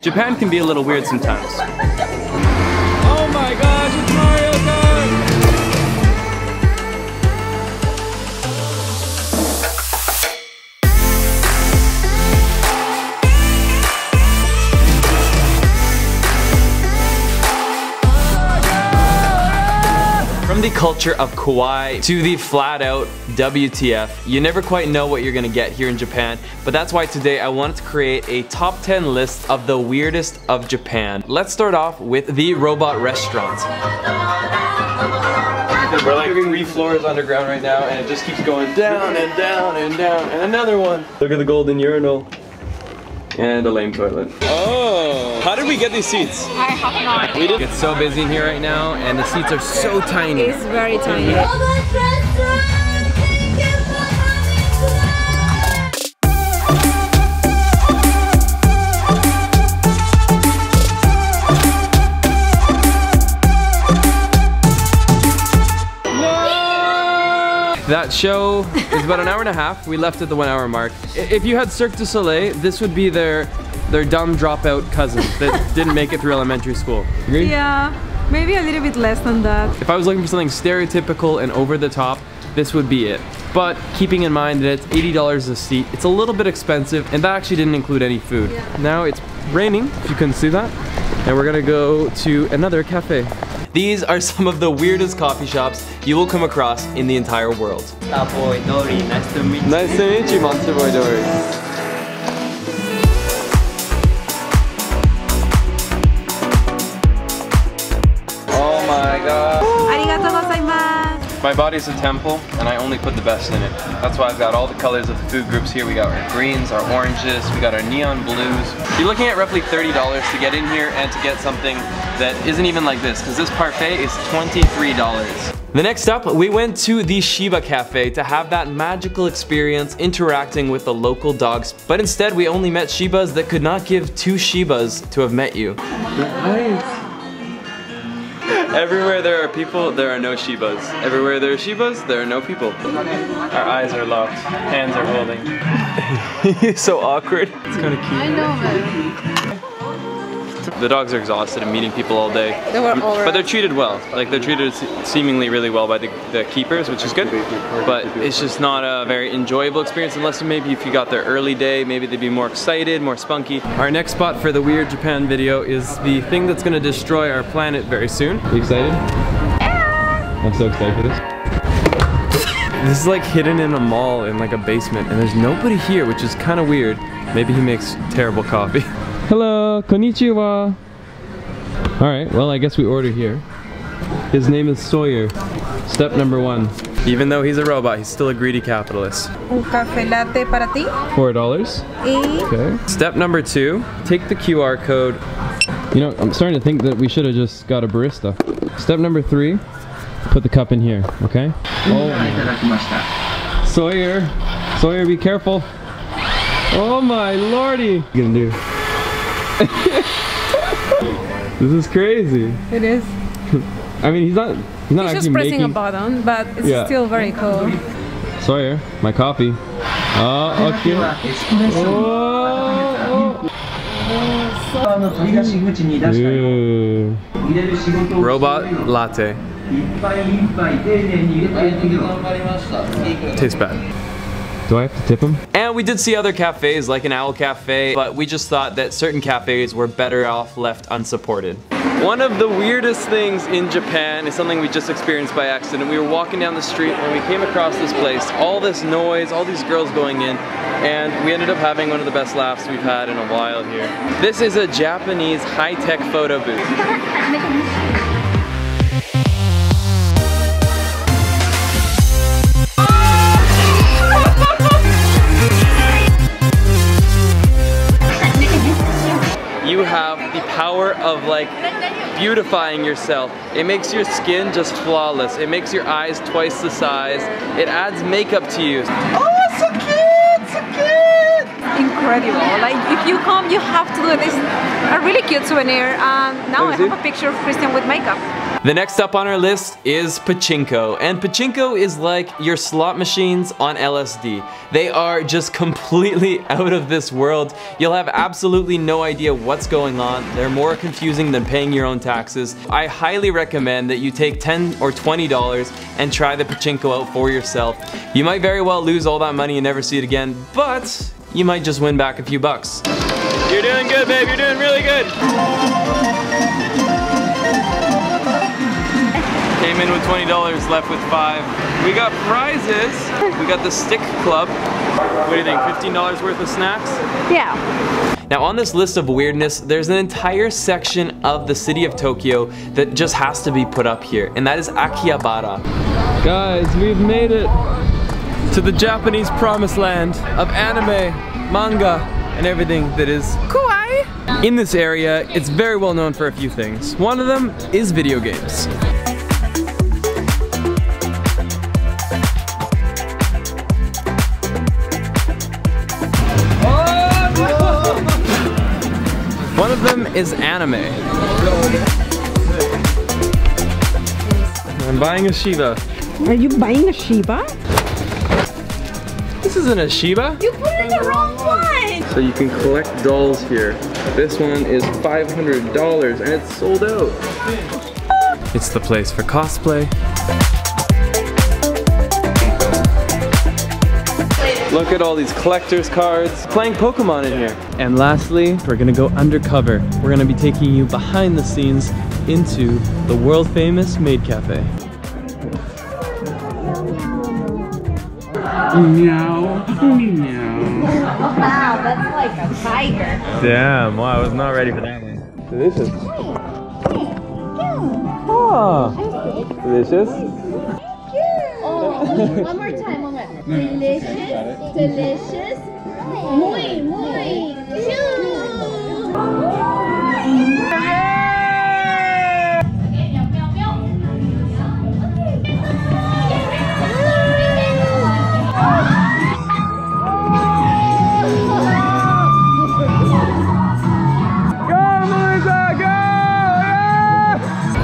Japan can be a little weird sometimes. Oh my gosh, it's Mario Kart! From the culture of kawaii to the flat out WTF, you never quite know what you're gonna get here in Japan, but that's why today I wanted to create a top 10 list of the weirdest of Japan. Let's start off with the robot restaurant. We're like 3 floors underground right now and it just keeps going down and down and down, and another one. Look at the golden urinal. And a lame toilet. Oh! How did we get these seats? I have no idea. It's so busy in here right now, and the seats are so tiny. It's very tiny. That show is about an hour and a half. We left at the 1 hour mark. If you had Cirque du Soleil, this would be their dumb dropout cousin that didn't make it through elementary school. Agree? Yeah, maybe a little bit less than that. If I was looking for something stereotypical and over the top, this would be it. But keeping in mind that it's $80 a seat, it's a little bit expensive, and that actually didn't include any food. Yeah. Now it's raining, if you couldn't see that, and we're gonna go to another cafe. These are some of the weirdest coffee shops you will come across in the entire world. Boy Dory, nice to meet you. Nice to meet you, Monster Boy Dory. Oh my god. Arigatou gozaimasu. My body's a temple, and I only put the best in it. That's why I've got all the colors of the food groups here. We got our greens, our oranges, we got our neon blues. You're looking at roughly $30 to get in here and to get something that isn't even like this, because this parfait is $23. The next up, we went to the Shiba Cafe to have that magical experience interacting with the local dogs, but instead we only met Shibas that could not give 2 Shibas to have met you. Nice. Everywhere there are people, there are no Shibas. Everywhere there are Shibas, there are no people. Our eyes are locked, hands are holding. He's so awkward. It's kind of cute. I know, man. The dogs are exhausted and meeting people all day. They were all but they're treated well. Like, they're treated seemingly really well by the keepers, which is good. But it's just not a very enjoyable experience unless maybe if you got their early day, maybe they'd be more excited, more spunky. Our next spot for the Weird Japan video is the thing that's gonna destroy our planet very soon. Are you excited? Yeah. I'm so excited for this. This is like hidden in a mall in like a basement, and there's nobody here, which is kind of weird. Maybe he makes terrible coffee. Hello, konnichiwa. Alright, well I guess we order here. His name is Sawyer. Step number 1. Even though he's a robot, he's still a greedy capitalist. Un café latte para ti. $4. Okay. Step number 2, take the QR code. You know, I'm starting to think that we should have just got a barista. Step number 3, put the cup in here, okay? Oh. Sawyer, Sawyer, be careful. Oh my lordy. What are you gonna do? This is crazy. It is. I mean, he's not He's actually just pressing making a button, but it's still very cool. Sawyer, my coffee. Oh, okay. Oh. Robot latte. Tastes bad. Do I have to tip him? And we did see other cafes like an owl cafe, but we just thought that certain cafes were better off left unsupported. One of the weirdest things in Japan is something we just experienced by accident. We were walking down the street and we came across this place, all this noise, all these girls going in, and we ended up having one of the best laughs we've had in a while here. This is a Japanese high-tech photo booth. You have the power of like beautifying yourself. It makes your skin just flawless. It makes your eyes twice the size. It adds makeup to you. Oh, so cute, so cute! Incredible. Like if you come, you have to do this. A really cute souvenir. And now I have a picture of Christian with makeup. The next up on our list is pachinko. And pachinko is like your slot machines on LSD. They are just completely out of this world. You'll have absolutely no idea what's going on. They're more confusing than paying your own taxes. I highly recommend that you take $10 or $20 and try the pachinko out for yourself. You might very well lose all that money and never see it again, but you might just win back a few bucks. You're doing good, babe. You're doing really good. Came in with $20, left with $5. We got prizes. We got the stick club. What do you think, $15 worth of snacks? Yeah. Now on this list of weirdness, there's an entire section of the city of Tokyo that just has to be put up here, and that is AKIHABARA. Guys, we've made it to the Japanese promised land of anime, manga, and everything that is kawaii. In this area, it's very well known for a few things. One of them is video games. One of them is anime. I'm buying a Shiba. Are you buying a Shiba? This isn't a Shiba. You put in the wrong one! So you can collect dolls here. This one is $500 and it's sold out. It's the place for cosplay. Look at all these collector's cards. Playing Pokemon in here. And lastly, we're gonna go undercover. We're gonna be taking you behind the scenes into the world famous Maid Cafe. Meow, meow. Wow, that's like a tiger. Damn, wow, I was not ready for that one. Delicious. Oh, delicious. One more time, one more. Delicious, delicious, muy, muy cute.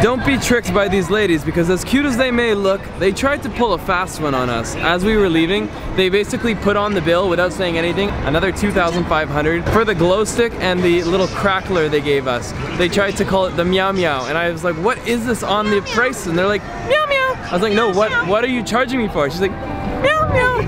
Don't be tricked by these ladies, because as cute as they may look, they tried to pull a fast one on us. As we were leaving, they basically put on the bill without saying anything, another $2,500 for the glow stick and the little crackler they gave us. They tried to call it the meow meow, and I was like, what is this on the price? And they're like, meow meow. I was like, no, what are you charging me for? She's like, meow meow.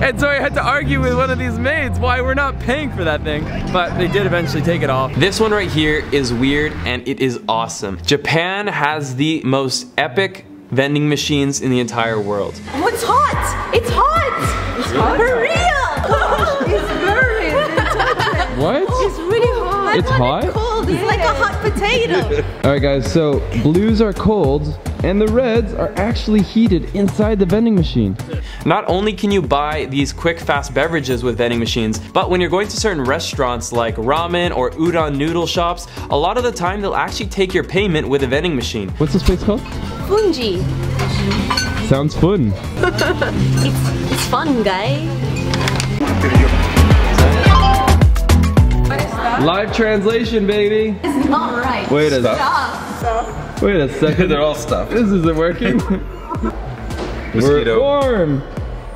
And so I had to argue with one of these maids why we're not paying for that thing, but they did eventually take it off. This one right here is weird and it is awesome. Japan has the most epic vending machines in the entire world. Oh, it's hot! It's hot! It's hot? For real! It's burning! What? It's really hot. It's hot? It's cold. It's like a hot potato. Alright guys, so blues are cold and the reds are actually heated inside the vending machine. Not only can you buy these quick fast beverages with vending machines, but when you're going to certain restaurants like ramen or udon noodle shops, a lot of the time they'll actually take your payment with a vending machine. What's this place called? Fungi. Sounds fun. It's fun, guy. Live translation, baby. It's not right. Wait a second. They're all stuffed. This isn't working. Mosquito. We're warm.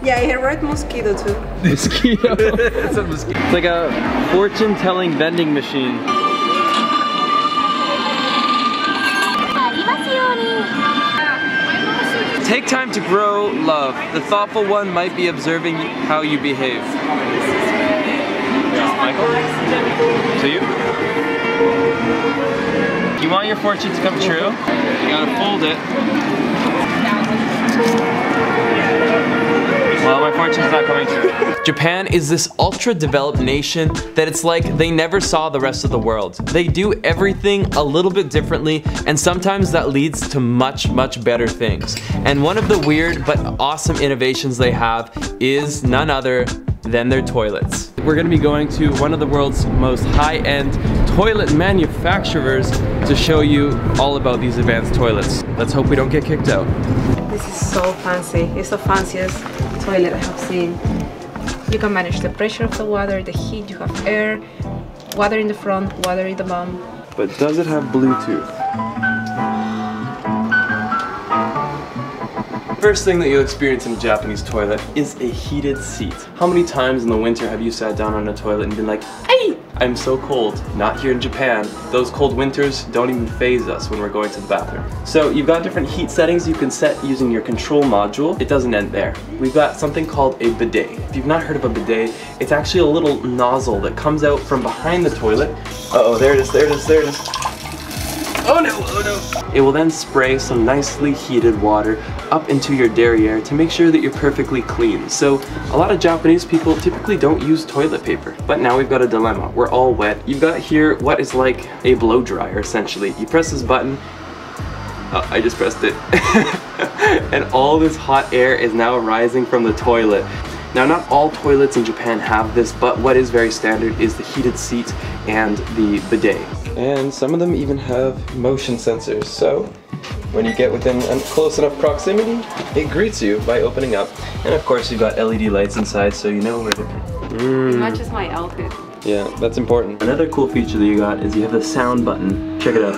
Yeah, he wrote mosquito too. Mosquito. It's a mosquito. It's like a fortune-telling vending machine. Take time to grow love. The thoughtful one might be observing how you behave. Michael? To you? You want your fortune to come true? You gotta fold it. Well, my fortune's not coming true. Japan is this ultra-developed nation that it's like they never saw the rest of the world. They do everything a little bit differently, and sometimes that leads to much, much better things. And one of the weird but awesome innovations they have is none other than their toilets. We're gonna be going to one of the world's most high-end toilet manufacturers to show you all about these advanced toilets. Let's hope we don't get kicked out. This is so fancy. It's the fanciest toilet I have seen. You can manage the pressure of the water, the heat, you have air, water in the front, water in the bottom. But does it have Bluetooth? first thing that you'll experience in a Japanese toilet is a heated seat. How many times in the winter have you sat down on a toilet and been like, hey, I'm so cold? Not here in Japan. Those cold winters don't even faze us when we're going to the bathroom. So you've got different heat settings you can set using your control module. It doesn't end there. We've got something called a bidet. If you've not heard of a bidet, it's actually a little nozzle that comes out from behind the toilet. Uh-oh, there it is, there it is, there it is. Oh no, oh no. It will then spray some nicely heated water up into your derriere to make sure that you're perfectly clean. So a lot of Japanese people typically don't use toilet paper, but now we've got a dilemma. We're all wet. You've got here what is like a blow dryer essentially. You press this button. Oh, I just pressed it. And all this hot air is now rising from the toilet. Now, not all toilets in Japan have this, but what is very standard is the heated seat and the bidet. And some of them even have motion sensors, so when you get within a close enough proximity, it greets you by opening up. And of course, you've got LED lights inside, so you know where to... It matches my outfit. Yeah, that's important. Another cool feature that you got is you have the sound button. Check it out.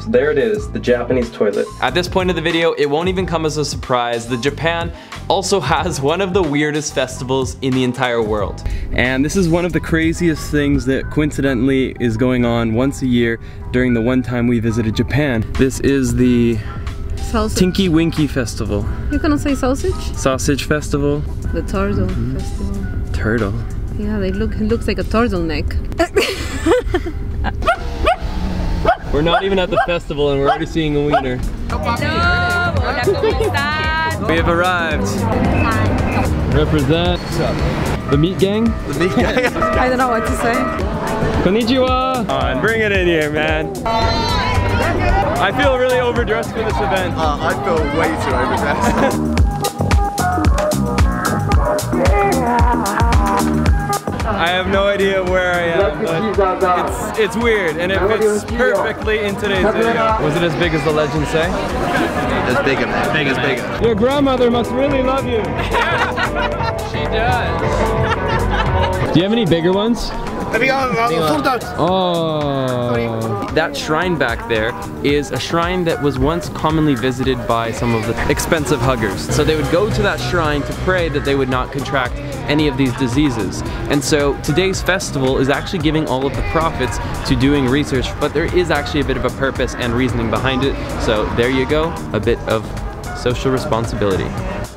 So there it is, the Japanese toilet. At this point of the video, it won't even come as a surprise. The Japan also has one of the weirdest festivals in the entire world. And this is one of the craziest things that coincidentally is going on once a year during the one time we visited Japan. This is the Sausage. Tinky Winky Festival. You gonna say sausage? Sausage Festival. The turtle festival. Turtle. Yeah, it looks like a turtleneck. We're not even at the festival and we're already seeing a wiener. We have arrived. Represent the meat gang. The meat gang. I don't know what to say. Konnichiwa. Come on, bring it in here, man. I feel really overdressed for this event. I feel way too overdressed. I have no idea where I am, but it's weird and it fits perfectly in today's video. Was it as big as the legends say? It's bigger, man. Big is bigger. Your grandmother must really love you. She does. Do you have any bigger ones? Oh. That shrine back there is a shrine that was once commonly visited by some of the expensive huggers. So they would go to that shrine to pray that they would not contract any of these diseases. And so today's festival is actually giving all of the profits to doing research, but there is actually a bit of a purpose and reasoning behind it. So there you go, a bit of social responsibility.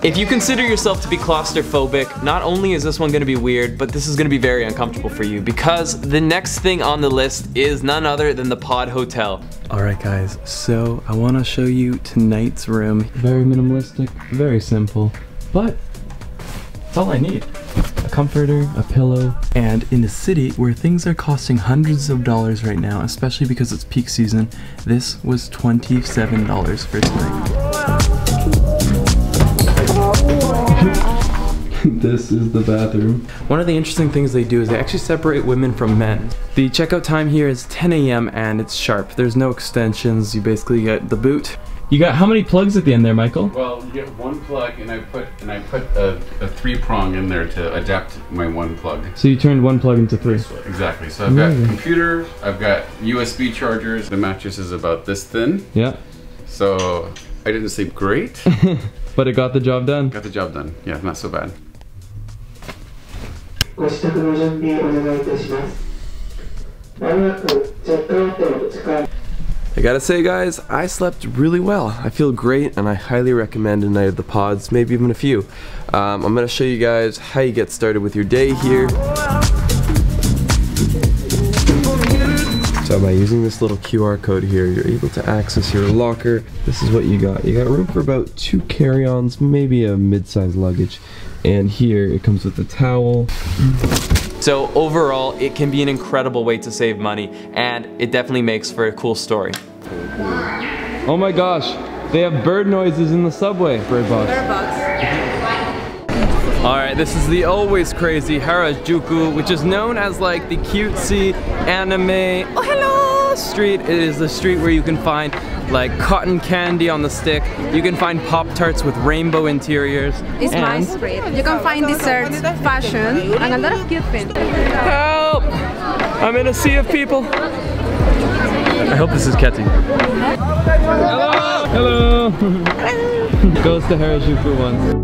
If you consider yourself to be claustrophobic, not only is this one going to be weird, but this is going to be very uncomfortable for you because the next thing on the list is none other than the Pod Hotel. Alright guys, so I want to show you tonight's room. Very minimalistic, very simple, but it's all I need. A comforter, a pillow, and in a city where things are costing hundreds of dollars right now, especially because it's peak season, this was $27 for tonight. This is the bathroom. One of the interesting things they do is they actually separate women from men. The checkout time here is 10 a.m. and it's sharp. There's no extensions. You basically get the boot. You got how many plugs at the end there, Michael? Well, you get one plug, and I put a 3-prong in there to adapt my one plug. So you turned one plug into 3. Exactly. So I've got computer, I've got USB chargers. The mattress is about this thin. Yeah. So I didn't sleep great. But it got the job done. Got the job done. Yeah, not so bad. I gotta say guys, I slept really well. I feel great and I highly recommend a night of the pods, maybe even a few. I'm gonna show you guys how you get started with your day here. So by using this little QR code here, you're able to access your locker. This is what you got. You got room for about 2 carry-ons, maybe a mid-sized luggage. And here it comes with a towel. So overall, it can be an incredible way to save money, and it definitely makes for a cool story. Oh my gosh, they have bird noises in the subway. Bird box. Bird box. All right, this is the always crazy HARAJUKU, which is known as like the cutesy anime oh hello street. It is the street where you can find like cotton candy on the stick. You can find Pop-Tarts with rainbow interiors. It's my street. You can find desserts, fashion, and a lot of cute things. Help! I'm in a sea of people. I hope this is Ketty. Hello! Hello! Goes to Harajuku once.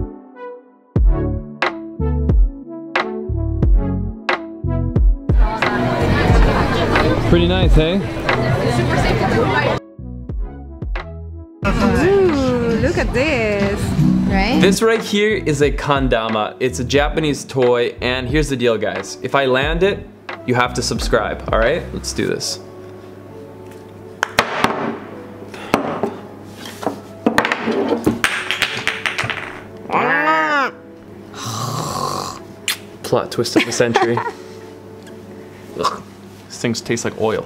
Pretty nice, hey? Ooh, look at this. Right? This right here is a kandama. It's a Japanese toy, and here's the deal, guys. If I land it, you have to subscribe, all right? Let's do this. Plot twist of the century. Ugh. These things taste like oil.